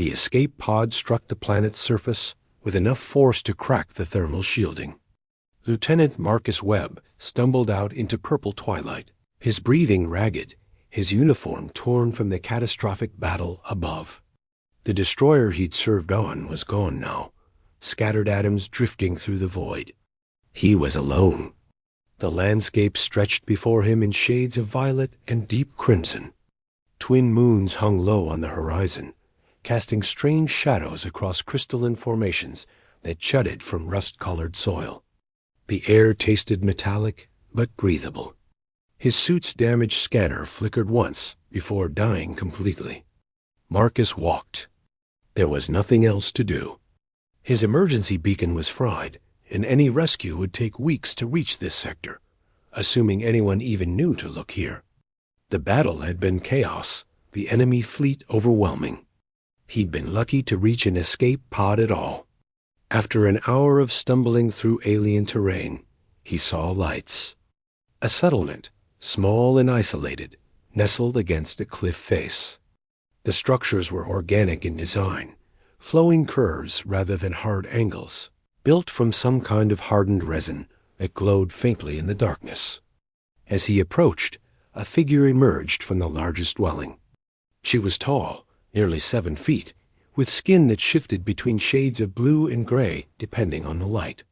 The escape pod struck the planet's surface with enough force to crack the thermal shielding. Lieutenant Marcus Webb stumbled out into purple twilight, his breathing ragged, his uniform torn from the catastrophic battle above. The destroyer he'd served on was gone now, scattered atoms drifting through the void. He was alone. The landscape stretched before him in shades of violet and deep crimson. Twin moons hung low on the horizon, casting strange shadows across crystalline formations that jutted from rust-colored soil. The air tasted metallic but breathable. His suit's damaged scanner flickered once before dying completely. Marcus walked. There was nothing else to do. His emergency beacon was fried, and any rescue would take weeks to reach this sector, assuming anyone even knew to look here. The battle had been chaos, the enemy fleet overwhelming. He'd been lucky to reach an escape pod at all. After an hour of stumbling through alien terrain, he saw lights. A settlement, small and isolated, nestled against a cliff face. The structures were organic in design, flowing curves rather than hard angles, built from some kind of hardened resin that glowed faintly in the darkness. As he approached, a figure emerged from the largest dwelling. She was tall, nearly 7 feet, with skin that shifted between shades of blue and gray depending on the light.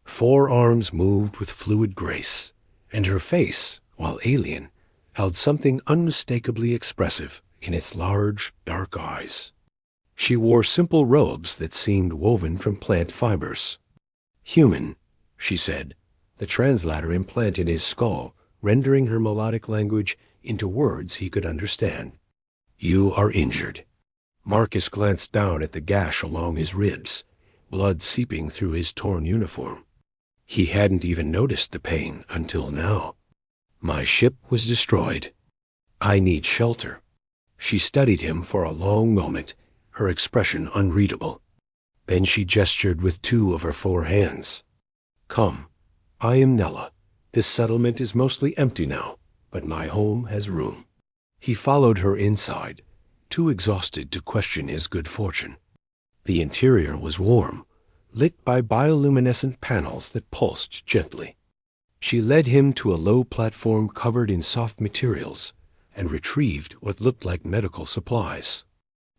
4 arms moved with fluid grace, and her face, while alien, held something unmistakably expressive in its large, dark eyes. She wore simple robes that seemed woven from plant fibers. "Human," she said, the translator implant in his skull rendering her melodic language into words he could understand. "You are injured." Marcus glanced down at the gash along his ribs, blood seeping through his torn uniform. He hadn't even noticed the pain until now. "My ship was destroyed. I need shelter." She studied him for a long moment, her expression unreadable. Then she gestured with 2 of her 4 hands. "Come, I am Nella. This settlement is mostly empty now, but my home has room." He followed her inside, too exhausted to question his good fortune. The interior was warm, lit by bioluminescent panels that pulsed gently. She led him to a low platform covered in soft materials and retrieved what looked like medical supplies.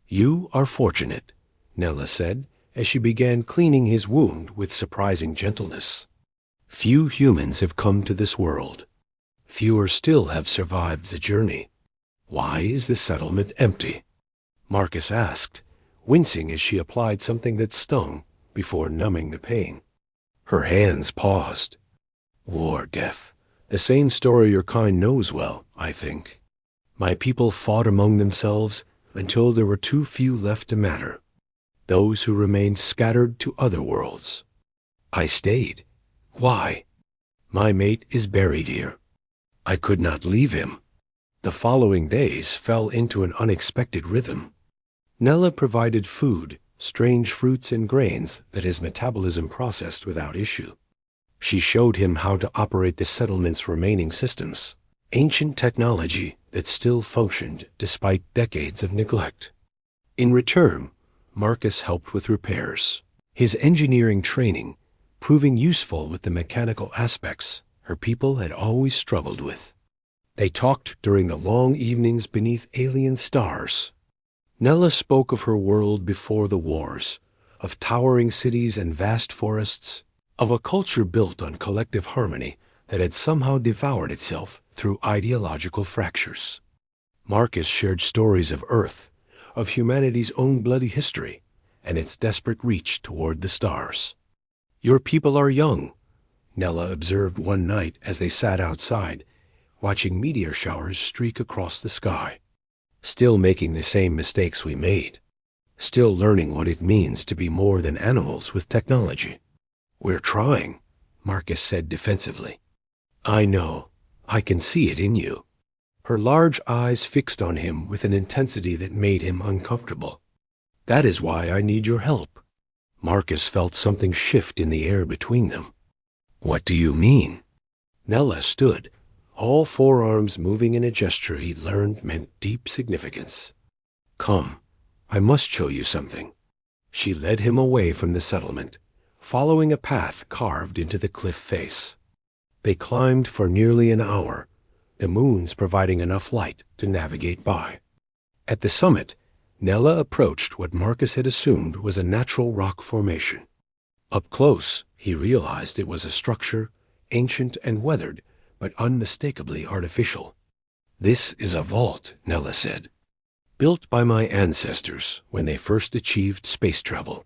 "You are fortunate," Nella said as she began cleaning his wound with surprising gentleness. "Few humans have come to this world. Fewer still have survived the journey. Why is the settlement empty?" Marcus asked, wincing as she applied something that stung before numbing the pain. Her hands paused. "War, death, the same story your kind knows well, I think. My people fought among themselves until there were too few left to matter. Those who remained scattered to other worlds. I stayed. Why? My mate is buried here. I could not leave him." The following days fell into an unexpected rhythm. Nella provided food, strange fruits and grains that his metabolism processed without issue. She showed him how to operate the settlement's remaining systems, ancient technology that still functioned despite decades of neglect. In return, Marcus helped with repairs, his engineering training proving useful with the mechanical aspects her people had always struggled with. They talked during the long evenings beneath alien stars. Nella spoke of her world before the wars, of towering cities and vast forests, of a culture built on collective harmony that had somehow devoured itself through ideological fractures. Marcus shared stories of Earth, of humanity's own bloody history, and its desperate reach toward the stars. "Your people are young," Nella observed one night as they sat outside, watching meteor showers streak across the sky. "Still making the same mistakes we made. Still learning what it means to be more than animals with technology." "We're trying," Marcus said defensively. "I know. I can see it in you." Her large eyes fixed on him with an intensity that made him uncomfortable. "That is why I need your help." Marcus felt something shift in the air between them. "What do you mean?" Nella stood, all 4 arms moving in a gesture he learned meant deep significance. "Come, I must show you something. She led him away from the settlement, following a path carved into the cliff face. They climbed for nearly an hour, the moons providing enough light to navigate by. At the summit, Nella approached what Marcus had assumed was a natural rock formation. Up close, he realized it was a structure, ancient and weathered, but unmistakably artificial. "This is a vault," Nella said, "built by my ancestors when they first achieved space travel.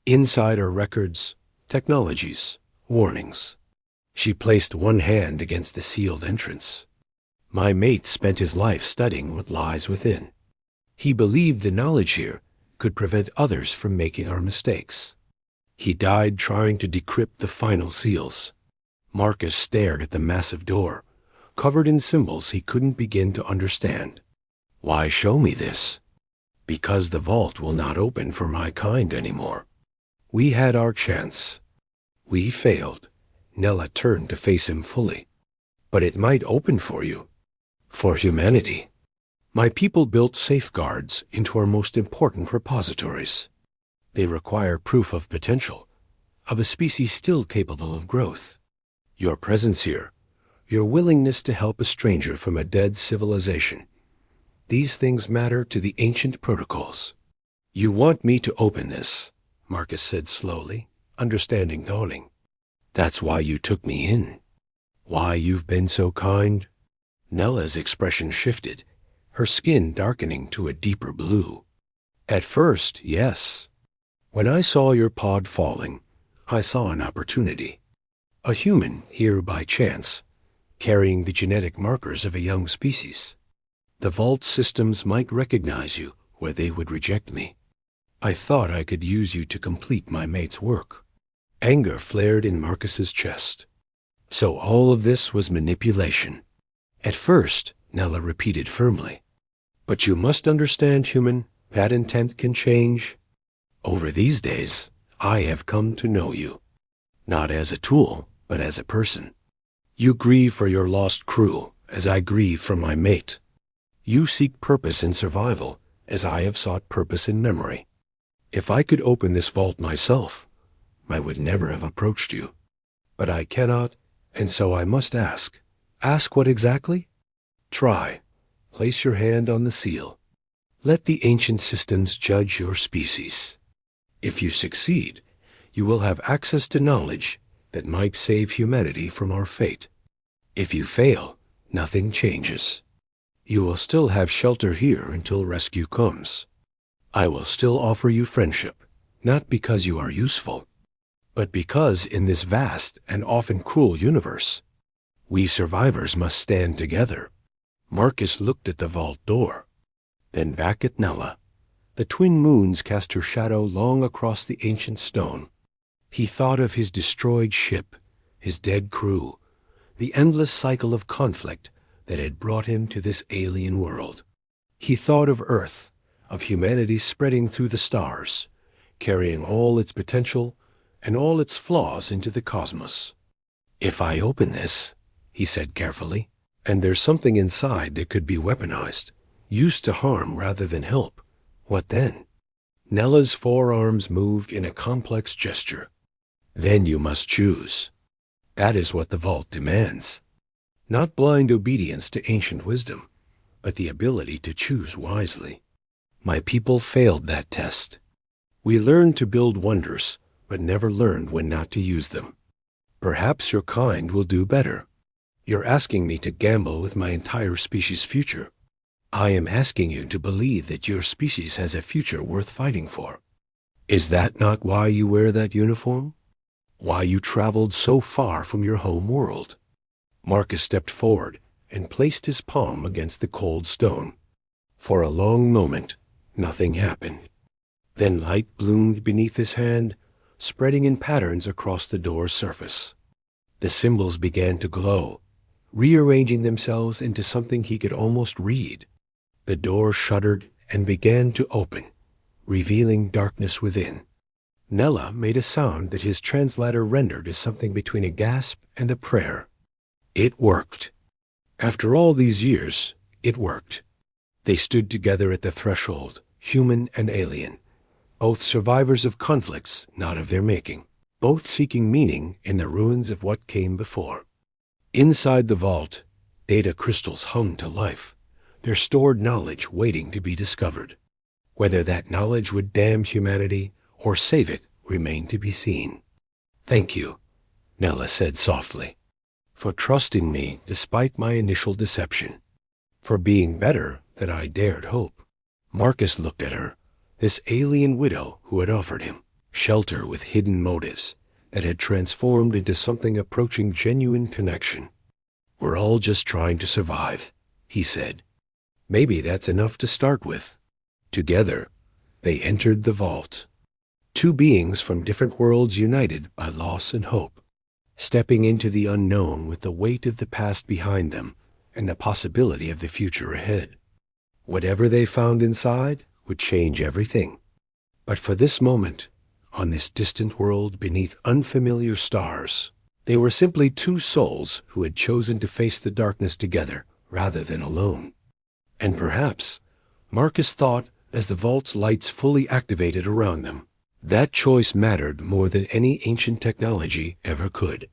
Inside are records, technologies, warnings." She placed one hand against the sealed entrance. "My mate spent his life studying what lies within. He believed the knowledge here could prevent others from making our mistakes. He died trying to decrypt the final seals." Marcus stared at the massive door, covered in symbols he couldn't begin to understand. "Why show me this?" "Because the vault will not open for my kind anymore. We had our chance. We failed." Nella turned to face him fully. "But it might open for you. For humanity. My people built safeguards into our most important repositories. They require proof of potential, of a species still capable of growth. Your presence here, your willingness to help a stranger from a dead civilization, these things matter to the ancient protocols." "You want me to open this," Marcus said slowly, understanding dawning. "That's why you took me in. Why you've been so kind." Nella's expression shifted, her skin darkening to a deeper blue. "At first, yes. When I saw your pod falling, I saw an opportunity. A human here by chance, carrying the genetic markers of a young species. The vault systems might recognize you where they would reject me. I thought I could use you to complete my mate's work." Anger flared in Marcus's chest. "So all of this was manipulation." "At first," Nella repeated firmly. "But you must understand, human, that intent can change. Over these days, I have come to know you. Not as a tool, but as a person. You grieve for your lost crew, as I grieve for my mate. You seek purpose in survival, as I have sought purpose in memory. If I could open this vault myself, I would never have approached you. But I cannot, and so I must ask. Ask what exactly? Try. Place your hand on the seal. Let the ancient systems judge your species. If you succeed, you will have access to knowledge that might save humanity from our fate. If you fail, nothing changes. You will still have shelter here until rescue comes. I will still offer you friendship, not because you are useful, but because in this vast and often cruel universe, we survivors must stand together." Marcus looked at the vault door, then back at Nella. The twin moons cast her shadow long across the ancient stone. He thought of his destroyed ship, his dead crew, the endless cycle of conflict that had brought him to this alien world. He thought of Earth, of humanity spreading through the stars, carrying all its potential and all its flaws into the cosmos. "If I open this," he said carefully, "and there's something inside that could be weaponized, used to harm rather than help, what then?" Nella's forearms moved in a complex gesture. "Then you must choose. That is what the vault demands. Not blind obedience to ancient wisdom, but the ability to choose wisely. My people failed that test. We learned to build wonders, but never learned when not to use them. Perhaps your kind will do better. You're asking me to gamble with my entire species' future. I am asking you to believe that your species has a future worth fighting for. Is that not why you wear that uniform? Why you traveled so far from your home world?" Marcus stepped forward and placed his palm against the cold stone. For a long moment, nothing happened. Then light bloomed beneath his hand, spreading in patterns across the door's surface. The symbols began to glow, rearranging themselves into something he could almost read. The door shuddered and began to open, revealing darkness within. Nella made a sound that his translator rendered as something between a gasp and a prayer. It worked. After all these years, it worked. They stood together at the threshold, human and alien, both survivors of conflicts not of their making, both seeking meaning in the ruins of what came before. Inside the vault, data crystals hung to life, their stored knowledge waiting to be discovered. Whether that knowledge would damn humanity or save it remained to be seen. "Thank you," Nella said softly, "for trusting me despite my initial deception, for being better than I dared hope." Marcus looked at her, this alien widow who had offered him shelter with hidden motives that had transformed into something approaching genuine connection. "We're all just trying to survive," he said. "Maybe that's enough to start with." Together, they entered the vault. Two beings from different worlds united by loss and hope, stepping into the unknown with the weight of the past behind them and the possibility of the future ahead. Whatever they found inside would change everything. But for this moment, on this distant world beneath unfamiliar stars, they were simply two souls who had chosen to face the darkness together rather than alone. And perhaps, Marcus thought as the vault's lights fully activated around them, that choice mattered more than any ancient technology ever could.